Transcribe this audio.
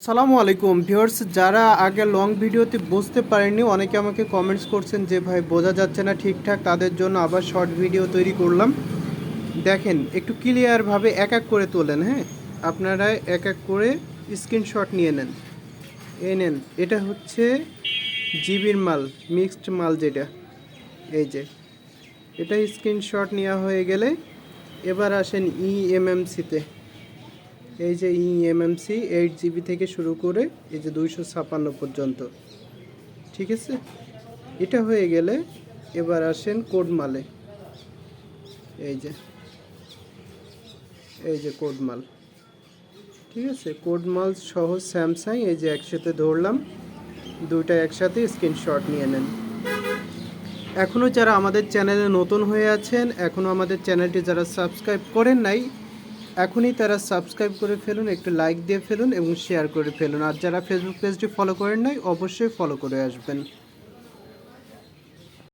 আসসালামু আলাইকুম ভিউয়ার্স, যারা আগে লং ভিডিওতে বুঝতে পারেননি অনেকে আমাকে কমেন্টস করছেন যে ভাই বোঝা যাচ্ছে না ঠিকঠাক, তাদের জন্য আবার শর্ট ভিডিও তৈরি করলাম। দেখেন একটু ক্লিয়ারভাবে এক এক করে তোলেন। হ্যাঁ, আপনারা এক এক করে স্ক্রিনশট নিয়ে নেন। এই নেন, এটা হচ্ছে জিবির মাল, মিক্সড মাল যেটা, এই যে এটা স্ক্রিনশট নেওয়া হয়ে গেলে এবার আসেন ইএমএমসিতে। এই যে ইএমএমসি 8 জিবি থেকে শুরু করে এই যে 256 পর্যন্ত, ঠিক আছে। এটা হয়ে গেলে এবার আসেন কোড মালে। এই যে কোড মাল, ঠিক আছে। কোড মাল সহ স্যামসাং এই যে একসাথে ধরলাম, দুইটা একসাথে স্ক্রিনশট নিয়ে নেন। এখনও যারা আমাদের চ্যানেলে নতুন হয়ে আছেন, এখনও আমাদের চ্যানেলটি যারা সাবস্ক্রাইব করেন নাই, এখনই তারা সাবস্ক্রাইব করে ফেলুন, একটু লাইক দিয়ে ফেলুন এবং শেয়ার করে ফেলুন। আর যারা ফেসবুক পেজটি ফলো করেন নাই অবশ্যই ফলো করে আসবেন।